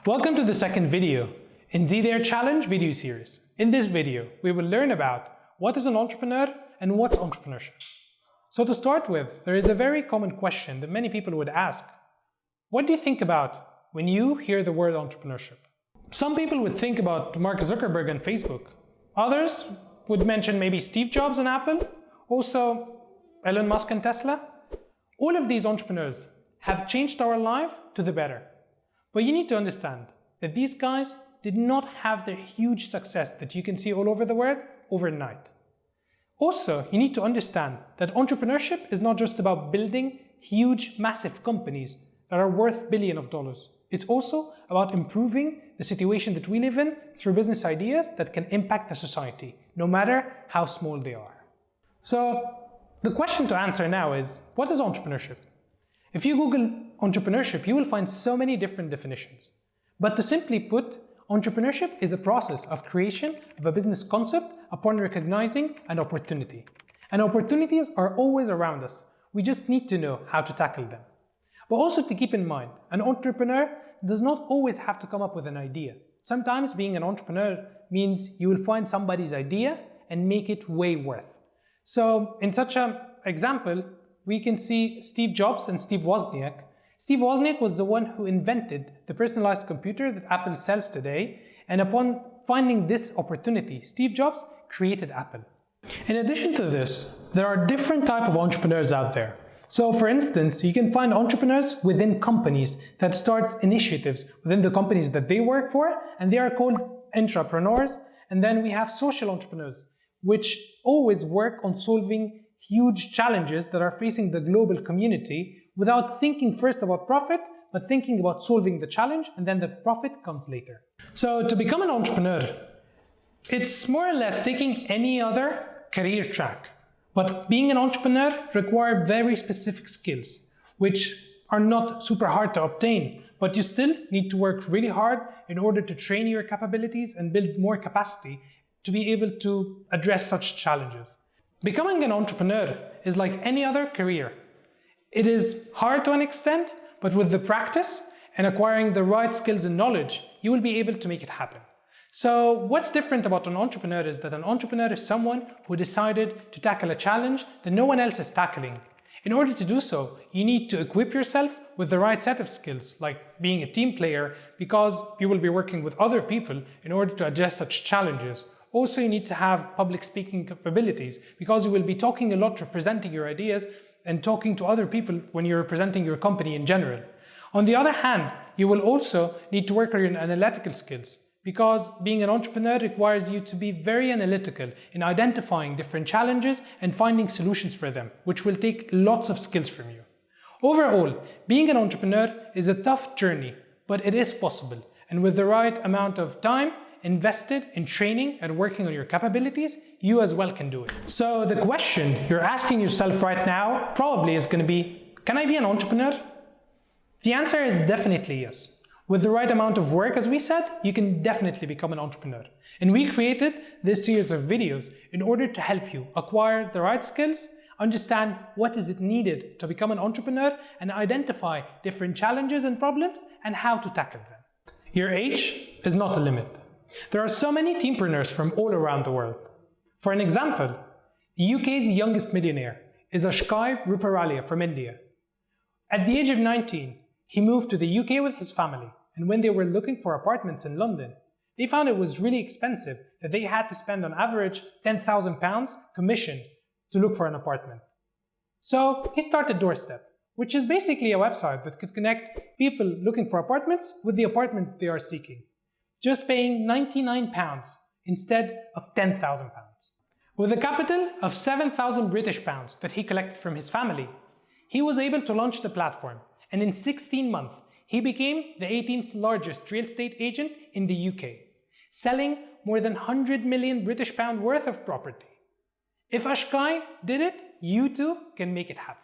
Welcome to the second video in Z There Challenge video series. In this video, we will learn about what is an entrepreneur and what's entrepreneurship. So to start with, there is a very common question that many people would ask. What do you think about when you hear the word entrepreneurship? Some people would think about Mark Zuckerberg and Facebook. Others would mention maybe Steve Jobs and Apple, also Elon Musk and Tesla. All of these entrepreneurs have changed our life to the better. But you need to understand that these guys did not have the huge success that you can see all over the world overnight. Also, you need to understand that entrepreneurship is not just about building huge, massive companies that are worth billions of dollars. It's also about improving the situation that we live in through business ideas that can impact the society, no matter how small they are. So, the question to answer now is, what is entrepreneurship? If you Google entrepreneurship, you will find so many different definitions. But to simply put, entrepreneurship is a process of creation of a business concept upon recognizing an opportunity. And opportunities are always around us. We just need to know how to tackle them. But also to keep in mind, an entrepreneur does not always have to come up with an idea. Sometimes being an entrepreneur means you will find somebody's idea and make it way worth. So in such an example, we can see Steve Jobs and Steve Wozniak. Steve Wozniak was the one who invented the personalized computer that Apple sells today, and upon finding this opportunity, Steve Jobs created Apple. In addition to this, there are different types of entrepreneurs out there. So for instance, you can find entrepreneurs within companies that start initiatives within the companies that they work for, and they are called entrepreneurs. And then we have social entrepreneurs, which always work on solving huge challenges that are facing the global community without thinking first about profit, but thinking about solving the challenge, and then the profit comes later. So to become an entrepreneur, it's more or less taking any other career track. But being an entrepreneur requires very specific skills, which are not super hard to obtain, but you still need to work really hard in order to train your capabilities and build more capacity to be able to address such challenges. Becoming an entrepreneur is like any other career. It is hard to an extent, but with the practice and acquiring the right skills and knowledge, you will be able to make it happen. So what's different about an entrepreneur is that an entrepreneur is someone who decided to tackle a challenge that no one else is tackling. In order to do so, you need to equip yourself with the right set of skills, like being a team player, because you will be working with other people in order to address such challenges. Also, you need to have public speaking capabilities, because you will be talking a lot, representing your ideas and talking to other people when you're representing your company in general. On the other hand, you will also need to work on your analytical skills, because being an entrepreneur requires you to be very analytical in identifying different challenges and finding solutions for them, which will take lots of skills from you. Overall, being an entrepreneur is a tough journey, but it is possible. And with the right amount of time invested in training and working on your capabilities, you as well can do it. So the question you're asking yourself right now probably is going to be, can I be an entrepreneur? The answer is definitely yes. With the right amount of work, as we said, you can definitely become an entrepreneur. And we created this series of videos in order to help you acquire the right skills, understand what is it needed to become an entrepreneur, and identify different challenges and problems and how to tackle them. Your age is not a limit. There are so many teampreneurs from all around the world. For an example, the UK's youngest millionaire is Ashkai Ruparelia from India. At the age of 19, he moved to the UK with his family, and when they were looking for apartments in London, they found it was really expensive, that they had to spend on average £10,000 commission to look for an apartment. So he started Doorstep, which is basically a website that could connect people looking for apartments with the apartments they are seeking, just paying £99 instead of £10,000. With a capital of 7,000 British pounds that he collected from his family, he was able to launch the platform, and in 16 months, he became the 18th largest real estate agent in the UK, selling more than 100 million British pound worth of property. If Ashkai did it, you too can make it happen.